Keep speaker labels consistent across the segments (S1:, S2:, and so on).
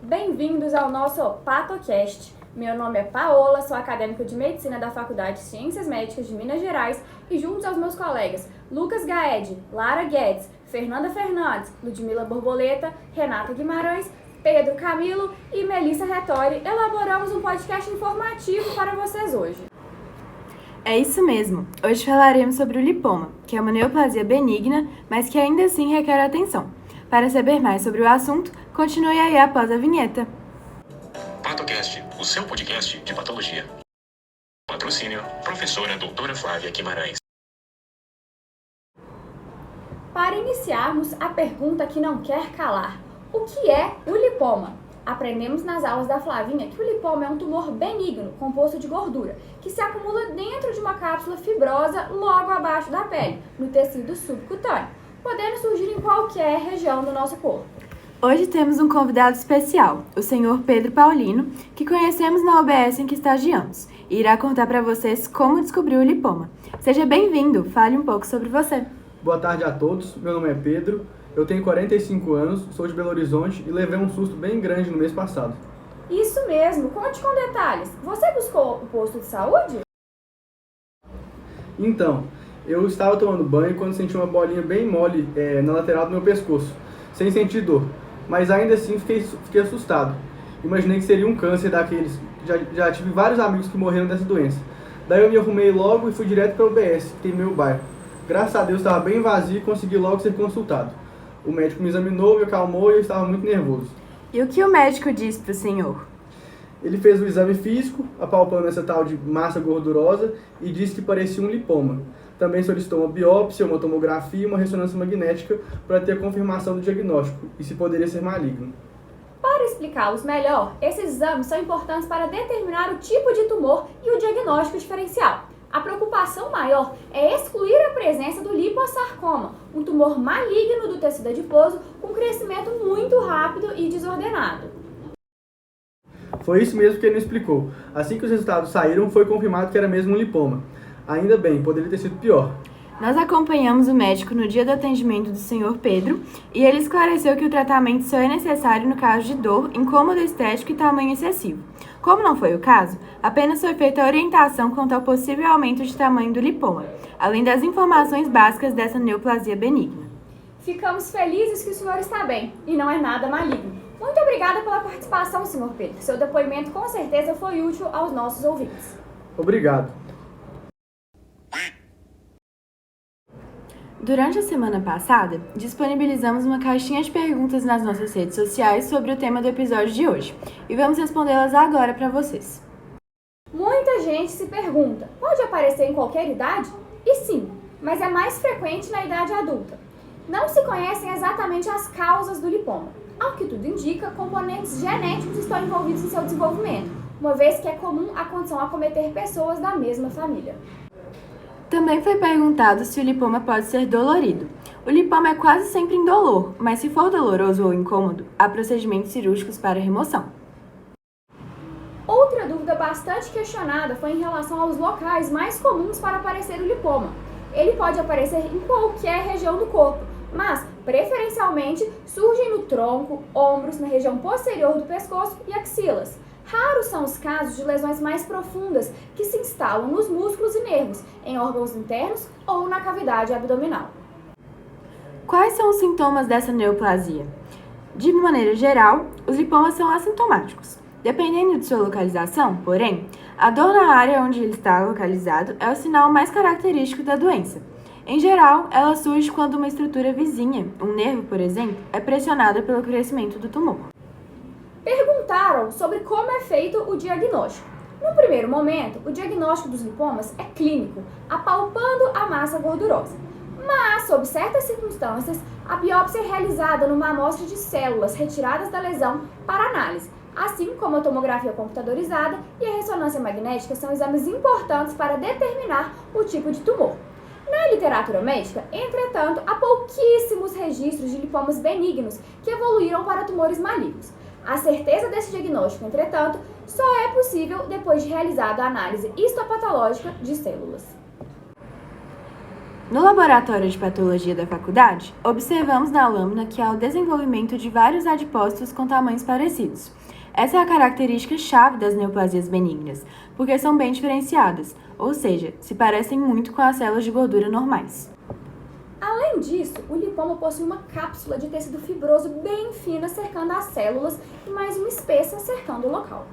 S1: Bem-vindos ao nosso PatoCast. Meu nome é Paola, sou acadêmica de Medicina da Faculdade de Ciências Médicas de Minas Gerais e juntos aos meus colegas Lucas Gaed, Lara Guedes, Fernanda Fernandes, Ludmila Borboleta, Renata Guimarães, Pedro Camilo e Melissa Retori, elaboramos um podcast informativo para vocês hoje.
S2: É isso mesmo. Hoje falaremos sobre o lipoma, que é uma neoplasia benigna, mas que ainda assim requer atenção. Para saber mais sobre o assunto, continue aí após a vinheta.
S3: PatoCast, o seu podcast de patologia. Patrocínio, professora doutora Flávia Guimarães.
S1: Para iniciarmos, a pergunta que não quer calar. O que é o lipoma? Aprendemos nas aulas da Flavinha que o lipoma é um tumor benigno, composto de gordura, que se acumula dentro de uma cápsula fibrosa logo abaixo da pele, no tecido subcutâneo, podendo surgir em qualquer região do nosso corpo.
S2: Hoje temos um convidado especial, o senhor Pedro Paulino, que conhecemos na UBS em que estagiamos, e irá contar para vocês como descobriu o lipoma. Seja bem-vindo, fale um pouco sobre você.
S4: Boa tarde a todos, meu nome é Pedro, eu tenho 45 anos, sou de Belo Horizonte e levei um susto bem grande no mês passado.
S1: Isso mesmo, conte com detalhes. Você buscou o posto de saúde?
S4: Então, eu estava tomando banho quando senti uma bolinha bem mole na lateral do meu pescoço, sem sentir dor, mas ainda assim fiquei assustado. Imaginei que seria um câncer daqueles, já tive vários amigos que morreram dessa doença. Daí eu me arrumei logo e fui direto para o UBS, que tem no meu bairro. Graças a Deus estava bem vazio e consegui logo ser consultado. O médico me examinou, me acalmou e eu estava muito nervoso.
S2: E o que o médico disse para o senhor?
S4: Ele fez o exame físico, apalpando essa tal de massa gordurosa e disse que parecia um lipoma. Também solicitou uma biópsia, uma tomografia e uma ressonância magnética para ter a confirmação do diagnóstico e se poderia ser maligno.
S1: Para explicá-los melhor, esses exames são importantes para determinar o tipo de tumor e o diagnóstico diferencial. A preocupação maior é excluir a presença do liposarcoma, um tumor maligno do tecido adiposo com crescimento muito rápido e desordenado.
S4: Foi isso mesmo que ele me explicou. Assim que os resultados saíram, foi confirmado que era mesmo um lipoma. Ainda bem, poderia ter sido pior.
S2: Nós acompanhamos o médico no dia do atendimento do senhor Pedro e ele esclareceu que o tratamento só é necessário no caso de dor, incômodo estético e tamanho excessivo. Como não foi o caso, apenas foi feita a orientação quanto ao possível aumento de tamanho do lipoma, além das informações básicas dessa neoplasia benigna.
S1: Ficamos felizes que o senhor está bem e não é nada maligno. Muito obrigada pela participação, senhor Pedro. Seu depoimento com certeza foi útil aos nossos ouvintes.
S4: Obrigado.
S2: Durante a semana passada, disponibilizamos uma caixinha de perguntas nas nossas redes sociais sobre o tema do episódio de hoje e vamos respondê-las agora para vocês.
S1: Muita gente se pergunta, pode aparecer em qualquer idade? E sim, mas é mais frequente na idade adulta. Não se conhecem exatamente as causas do lipoma. Ao que tudo indica, componentes genéticos estão envolvidos em seu desenvolvimento, uma vez que é comum a condição acometer pessoas da mesma família.
S2: Também foi perguntado se o lipoma pode ser dolorido. O lipoma é quase sempre indolor, mas se for doloroso ou incômodo, há procedimentos cirúrgicos para remoção.
S1: Outra dúvida bastante questionada foi em relação aos locais mais comuns para aparecer o lipoma. Ele pode aparecer em qualquer região do corpo, mas, preferencialmente, surgem no tronco, ombros, na região posterior do pescoço e axilas. Raros são os casos de lesões mais profundas que se instalam nos músculos e nervos, em órgãos internos ou na cavidade abdominal.
S2: Quais são os sintomas dessa neoplasia? De maneira geral, os lipomas são assintomáticos. Dependendo de sua localização, porém, a dor na área onde ele está localizado é o sinal mais característico da doença. Em geral, ela surge quando uma estrutura vizinha, um nervo, por exemplo, é pressionada pelo crescimento do tumor.
S1: Perguntaram sobre como é feito o diagnóstico. No primeiro momento, o diagnóstico dos lipomas é clínico, apalpando a massa gordurosa. Mas, sob certas circunstâncias, a biópsia é realizada numa amostra de células retiradas da lesão para análise, assim como a tomografia computadorizada e a ressonância magnética são exames importantes para determinar o tipo de tumor. Na literatura médica, entretanto, há pouquíssimos registros de lipomas benignos que evoluíram para tumores malignos. A certeza desse diagnóstico, entretanto, só é possível depois de realizada a análise histopatológica de células.
S2: No laboratório de patologia da faculdade, observamos na lâmina que há o desenvolvimento de vários adipócitos com tamanhos parecidos. Essa é a característica chave das neoplasias benignas, porque são bem diferenciadas, ou seja, se parecem muito com as células de gordura normais.
S1: Além disso, o lipoma possui uma cápsula de tecido fibroso bem fina cercando as células e mais uma espessa cercando o local.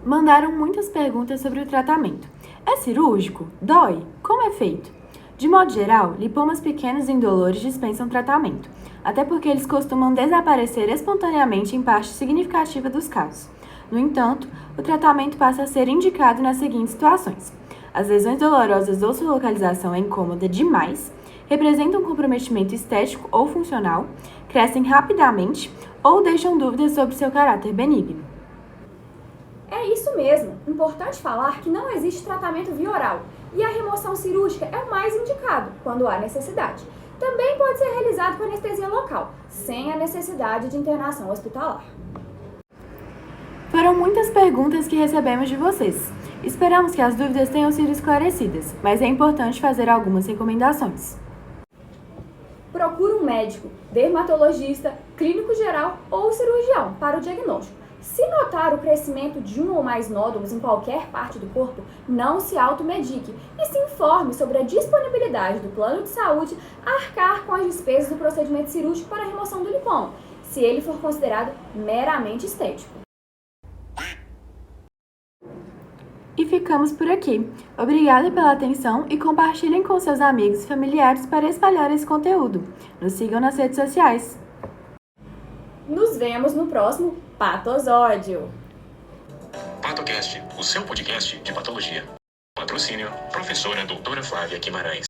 S2: Mandaram muitas perguntas sobre o tratamento. É cirúrgico? Dói? Como é feito? De modo geral, lipomas pequenos e indolores dispensam tratamento, até porque eles costumam desaparecer espontaneamente em parte significativa dos casos. No entanto, o tratamento passa a ser indicado nas seguintes situações. As lesões dolorosas ou sua localização é incômoda demais, representam um comprometimento estético ou funcional, crescem rapidamente ou deixam dúvidas sobre seu caráter benigno.
S1: É isso mesmo, importante falar que não existe tratamento via oral e a remoção cirúrgica é o mais indicado quando há necessidade. Também pode ser realizado com anestesia local, sem a necessidade de internação hospitalar.
S2: Foram muitas perguntas que recebemos de vocês. Esperamos que as dúvidas tenham sido esclarecidas, mas é importante fazer algumas recomendações.
S1: Procure um médico, dermatologista, clínico geral ou cirurgião para o diagnóstico. Se notar o crescimento de um ou mais nódulos em qualquer parte do corpo, não se automedique e se informe sobre a disponibilidade do plano de saúde a arcar com as despesas do procedimento cirúrgico para a remoção do lipoma, se ele for considerado meramente estético.
S2: E ficamos por aqui. Obrigada pela atenção e compartilhem com seus amigos e familiares para espalhar esse conteúdo. Nos sigam nas redes sociais.
S1: Nos vemos no próximo Patosódio.
S3: PatoCast, o seu podcast de patologia. Patrocínio, professora doutora Flávia Guimarães.